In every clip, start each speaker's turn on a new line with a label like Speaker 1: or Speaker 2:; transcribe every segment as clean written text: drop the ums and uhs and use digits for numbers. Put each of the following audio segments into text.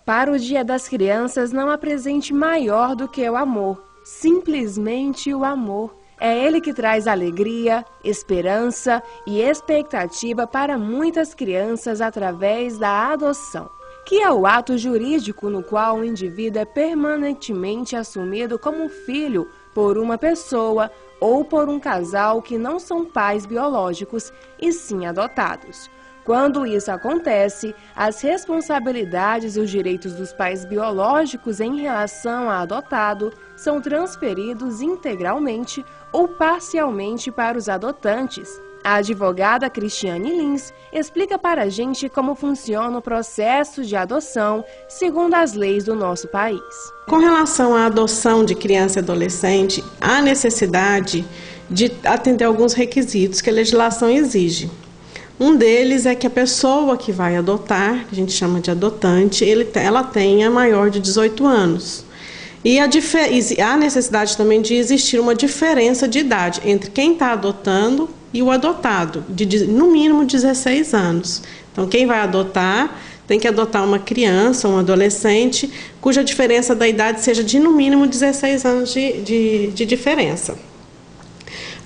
Speaker 1: Para o Dia das Crianças não há presente maior do que o amor, simplesmente o amor. É ele que traz alegria, esperança e expectativa para muitas crianças através da adoção, que é o ato jurídico no qual o indivíduo é permanentemente assumido como filho por uma pessoa ou por um casal que não são pais biológicos e sim adotados. Quando isso acontece, as responsabilidades e os direitos dos pais biológicos em relação ao adotado são transferidos integralmente ou parcialmente para os adotantes. A advogada Cristiane Lins explica para a gente como funciona o processo de adoção segundo as leis do nosso país.
Speaker 2: Com relação à adoção de criança e adolescente, há necessidade de atender alguns requisitos que a legislação exige. Um deles é que a pessoa que vai adotar, que a gente chama de adotante, ela tenha maior de 18 anos. E há necessidade também de existir uma diferença de idade entre quem está adotando e o adotado, de no mínimo 16 anos. Então, quem vai adotar tem que adotar uma criança, um adolescente, cuja diferença da idade seja de no mínimo 16 anos de diferença.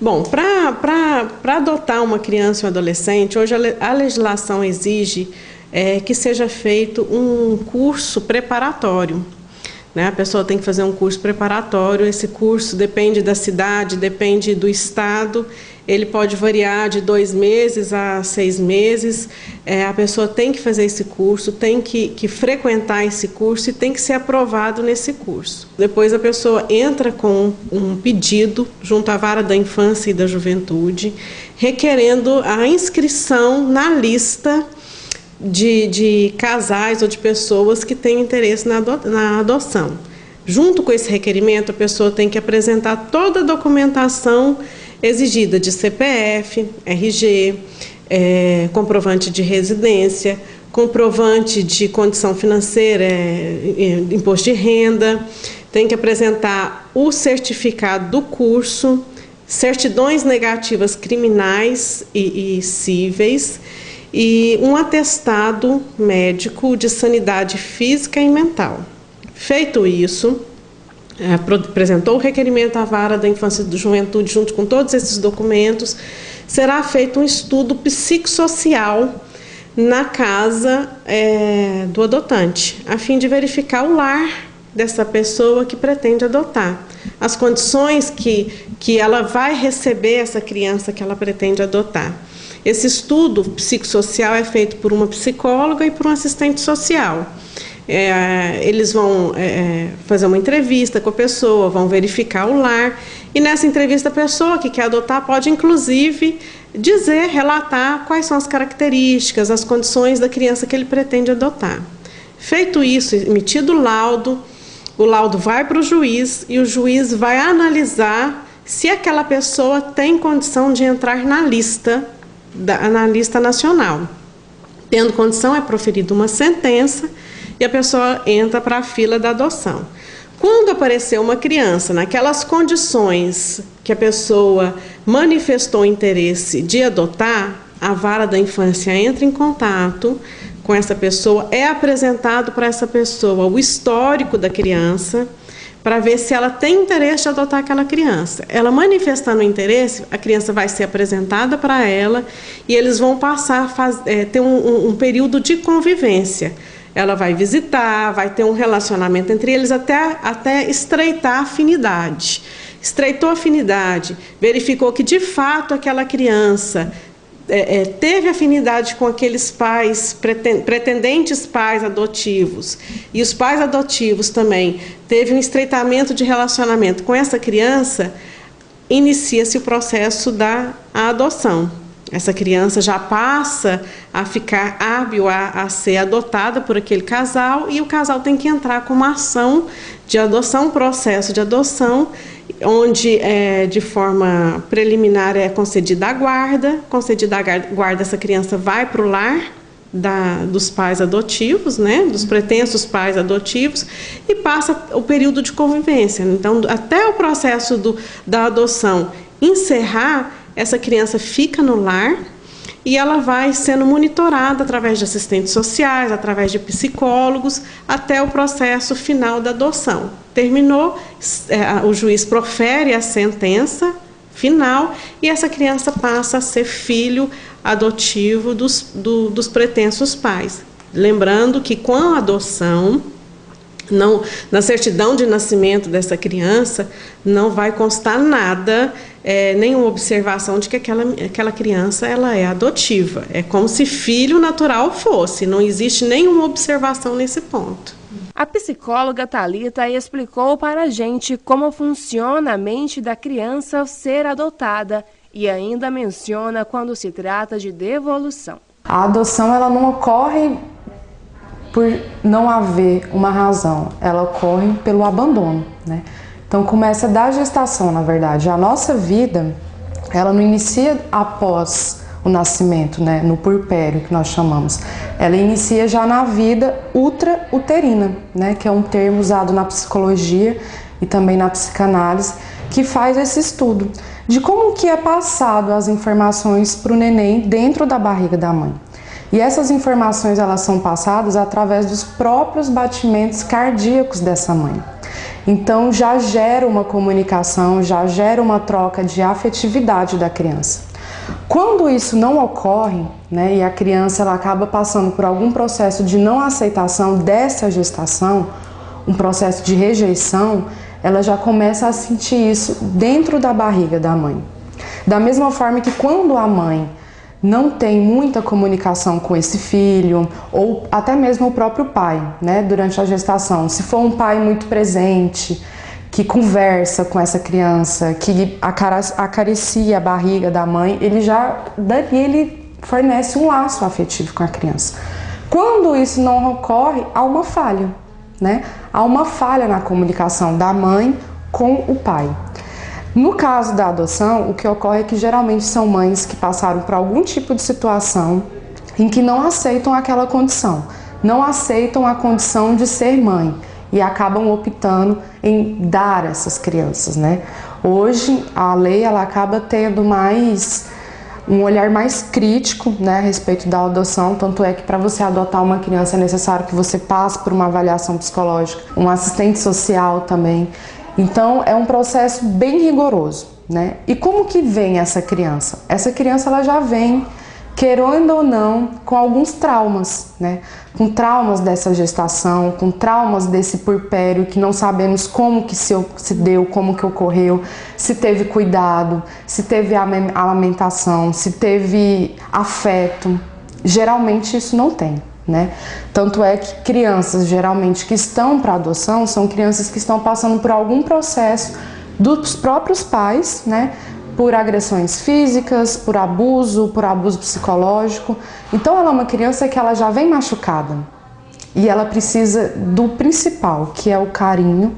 Speaker 2: Bom, para adotar uma criança ou um adolescente, hoje a legislação exige que seja feito um curso preparatório. A pessoa tem que fazer um curso preparatório, esse curso depende da cidade, depende do estado, ele pode variar de 2 meses a 6 meses, a pessoa tem que fazer esse curso, tem que frequentar esse curso e tem que ser aprovado nesse curso. Depois a pessoa entra com um pedido junto à Vara da Infância e da Juventude, requerendo a inscrição na lista de casais ou de pessoas que têm interesse na adoção. Junto com esse requerimento, a pessoa tem que apresentar toda a documentação exigida de CPF, RG, comprovante de residência, comprovante de condição financeira, imposto de renda, tem que apresentar o certificado do curso, certidões negativas criminais e cíveis, e um atestado médico de sanidade física e mental. Feito isso, apresentou o requerimento à Vara da Infância e da Juventude junto com todos esses documentos, será feito um estudo psicossocial na casa do adotante, a fim de verificar o lar dessa pessoa que pretende adotar, as condições que ela vai receber essa criança que ela pretende adotar. Esse estudo psicossocial é feito por uma psicóloga e por um assistente social. Eles vão fazer uma entrevista com a pessoa, vão verificar o lar, e nessa entrevista a pessoa que quer adotar pode inclusive relatar quais são as características, as condições da criança que ele pretende adotar. Feito isso, emitido o laudo vai para o juiz e o juiz vai analisar se aquela pessoa tem condição de entrar na lista nacional. Tendo condição, é proferida uma sentença e a pessoa entra para a fila da adoção. Quando aparecer uma criança naquelas condições que a pessoa manifestou interesse de adotar, a Vara da Infância entra em contato com essa pessoa, é apresentado para essa pessoa o histórico da criança, para ver se ela tem interesse de adotar aquela criança. Ela manifestando o interesse, a criança vai ser apresentada para ela e eles vão passar a ter um período de convivência. Ela vai visitar, vai ter um relacionamento entre eles até estreitar a afinidade. Estreitou a afinidade, verificou que de fato aquela criança teve afinidade com aqueles pais, pretendentes pais adotivos, e os pais adotivos também teve um estreitamento de relacionamento com essa criança, inicia-se o processo da adoção. Essa criança já passa a ficar hábil a ser adotada por aquele casal, e o casal tem que entrar com uma ação de adoção, um processo de adoção, onde de forma preliminar é concedida a guarda. Concedida a guarda, essa criança vai para o lar dos pais adotivos, dos pretensos pais adotivos, e passa o período de convivência. Então, até o processo da adoção encerrar, essa criança fica no lar e ela vai sendo monitorada através de assistentes sociais, através de psicólogos, até o processo final da adoção. Terminou, o juiz profere a sentença final e essa criança passa a ser filho adotivo dos pretensos pais. Lembrando que com a adoção, na certidão de nascimento dessa criança, não vai constar nada, nenhuma observação de que aquela criança ela é adotiva. É como se filho natural fosse, não existe nenhuma observação nesse ponto.
Speaker 1: A psicóloga Thalita explicou para a gente como funciona a mente da criança ao ser adotada e ainda menciona quando se trata de devolução.
Speaker 3: A adoção ela não ocorre por não haver uma razão, ela ocorre pelo abandono, né? Então começa da gestação, na verdade. A nossa vida, ela não inicia após o nascimento, né? No puerpério, que nós chamamos. Ela inicia já na vida uterina, né? Que é um termo usado na psicologia e também na psicanálise, que faz esse estudo de como que é passado as informações para o neném dentro da barriga da mãe. E essas informações elas são passadas através dos próprios batimentos cardíacos dessa mãe. Então já gera uma comunicação, já gera uma troca de afetividade da criança. Quando isso não ocorre, né, e a criança ela acaba passando por algum processo de não aceitação dessa gestação, um processo de rejeição, ela já começa a sentir isso dentro da barriga da mãe. Da mesma forma que quando a mãe não tem muita comunicação com esse filho, ou até mesmo o próprio pai, né, durante a gestação. Se for um pai muito presente, que conversa com essa criança, que acaricia a barriga da mãe, ele fornece um laço afetivo com a criança. Quando isso não ocorre, há uma falha, né? Há uma falha na comunicação da mãe com o pai. No caso da adoção, o que ocorre é que geralmente são mães que passaram por algum tipo de situação em que não aceitam aquela condição, não aceitam a condição de ser mãe e acabam optando em dar essas crianças, né? Hoje a lei ela acaba tendo um olhar mais crítico, né, a respeito da adoção, tanto é que para você adotar uma criança é necessário que você passe por uma avaliação psicológica, um assistente social também. Então é um processo bem rigoroso, né? E como que vem essa criança? Essa criança ela já vem, querendo ou não, com alguns traumas, né? Com traumas dessa gestação, com traumas desse puerpério que não sabemos como que se deu, como que ocorreu, se teve cuidado, se teve amamentação, se teve afeto. Geralmente isso não tem, né? Tanto é que crianças geralmente que estão para adoção são crianças que estão passando por algum processo dos próprios pais, né? Por agressões físicas, por abuso psicológico. Então ela é uma criança que ela já vem machucada e ela precisa do principal, que é o carinho,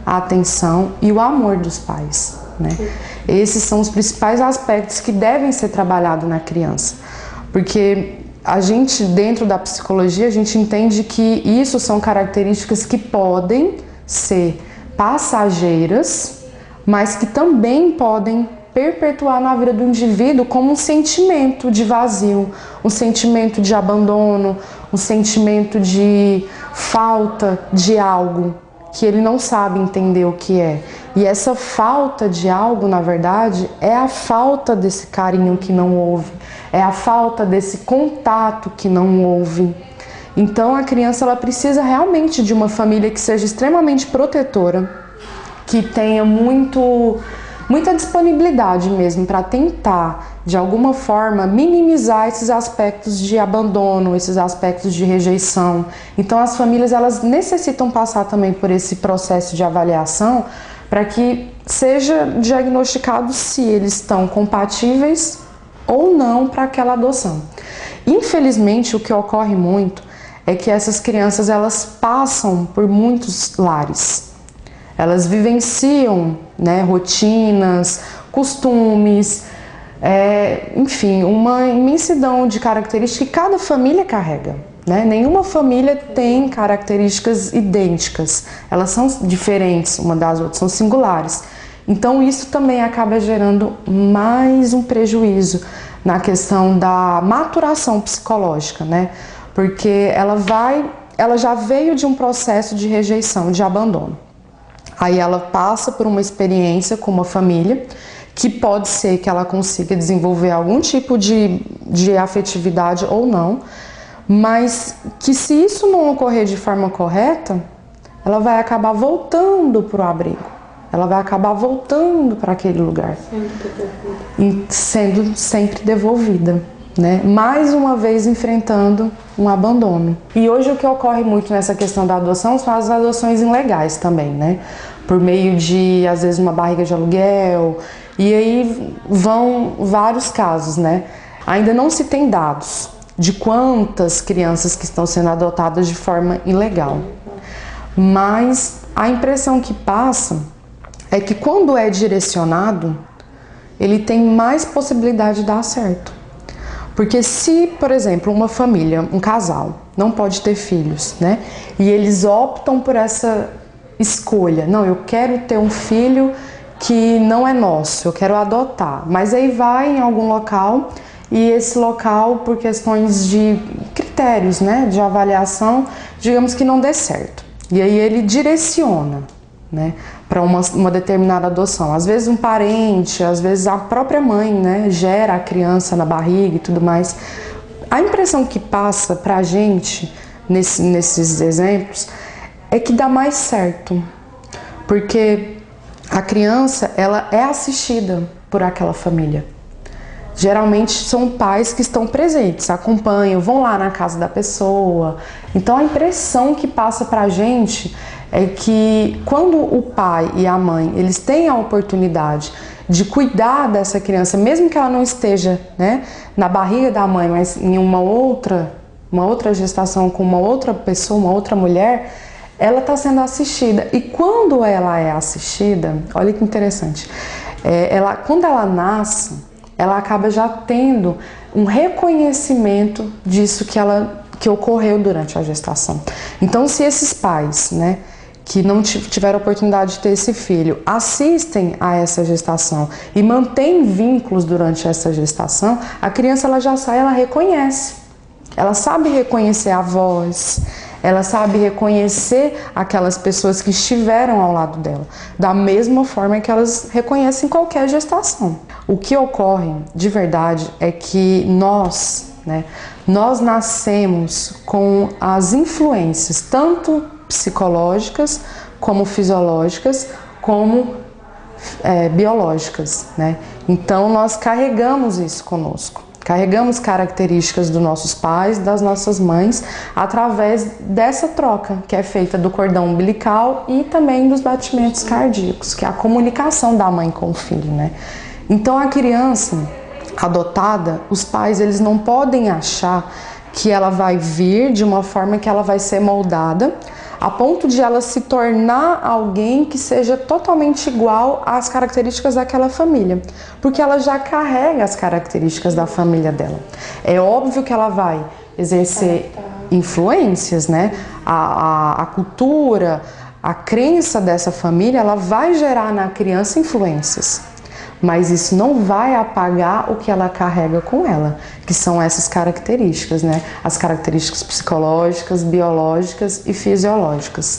Speaker 3: a atenção e o amor dos pais, né? Esses são os principais aspectos que devem ser trabalhados na criança, porque a gente, dentro da psicologia, a gente entende que isso são características que podem ser passageiras, mas que também podem perpetuar na vida do indivíduo como um sentimento de vazio, um sentimento de abandono, um sentimento de falta de algo que ele não sabe entender o que é. E essa falta de algo, na verdade, é a falta desse carinho que não houve, é a falta desse contato que não houve. Então a criança ela precisa realmente de uma família que seja extremamente protetora, que tenha muita disponibilidade mesmo para tentar, de alguma forma, minimizar esses aspectos de abandono, esses aspectos de rejeição. Então as famílias elas necessitam passar também por esse processo de avaliação para que seja diagnosticado se eles estão compatíveis ou não para aquela adoção. Infelizmente, o que ocorre muito é que essas crianças elas passam por muitos lares. Elas vivenciam, né, rotinas, costumes, enfim, uma imensidão de características que cada família carrega, né? Nenhuma família tem características idênticas, elas são diferentes uma das outras, são singulares. Então isso também acaba gerando mais um prejuízo na questão da maturação psicológica, né? Porque ela já veio de um processo de rejeição, de abandono. Aí ela passa por uma experiência com uma família, que pode ser que ela consiga desenvolver algum tipo de afetividade ou não, mas que se isso não ocorrer de forma correta, ela vai acabar voltando para o abrigo, ela vai acabar voltando para aquele lugar, sendo sempre devolvida, né? Mais uma vez enfrentando um abandono. E hoje o que ocorre muito nessa questão da adoção são as adoções ilegais também, né? Por meio de, às vezes, uma barriga de aluguel, e aí vão vários casos, né? Ainda não se tem dados de quantas crianças que estão sendo adotadas de forma ilegal, mas a impressão que passa é que quando é direcionado, ele tem mais possibilidade de dar certo. Porque se, por exemplo, uma família, um casal, não pode ter filhos, né? E eles optam por essa escolha, não, eu quero ter um filho que não é nosso, eu quero adotar, mas aí vai em algum local e esse local, por questões de critérios, né, de avaliação, digamos que não dê certo. E aí ele direciona, né, para uma determinada adoção. Às vezes um parente, às vezes a própria mãe, né, gera a criança na barriga e tudo mais. A impressão que passa para a gente nesses exemplos é que dá mais certo, porque a criança, ela é assistida por aquela família. Geralmente são pais que estão presentes, acompanham, vão lá na casa da pessoa. Então a impressão que passa pra gente é que quando o pai e a mãe, eles têm a oportunidade de cuidar dessa criança, mesmo que ela não esteja, né, na barriga da mãe, mas em uma outra gestação com uma outra pessoa, uma outra mulher, ela está sendo assistida. E quando ela é assistida, olha que interessante, quando ela nasce, ela acaba já tendo um reconhecimento disso que ocorreu durante a gestação. Então, se esses pais, né, que não tiveram a oportunidade de ter esse filho, assistem a essa gestação e mantêm vínculos durante essa gestação, a criança ela já sai, ela reconhece. Ela sabe reconhecer a voz, ela sabe reconhecer aquelas pessoas que estiveram ao lado dela, da mesma forma que elas reconhecem qualquer gestação. O que ocorre de verdade é que nós nascemos com as influências, tanto psicológicas, como fisiológicas, como biológicas, né? Então nós carregamos isso conosco. Carregamos características dos nossos pais, das nossas mães, através dessa troca que é feita do cordão umbilical e também dos batimentos cardíacos, que é a comunicação da mãe com o filho, né? Então a criança adotada, os pais eles não podem achar que ela vai vir de uma forma que ela vai ser moldada a ponto de ela se tornar alguém que seja totalmente igual às características daquela família, porque ela já carrega as características da família dela. É óbvio que ela vai exercer influências, né? A cultura, a crença dessa família, ela vai gerar na criança influências. Mas isso não vai apagar o que ela carrega com ela, que são essas características, né? As características psicológicas, biológicas e fisiológicas.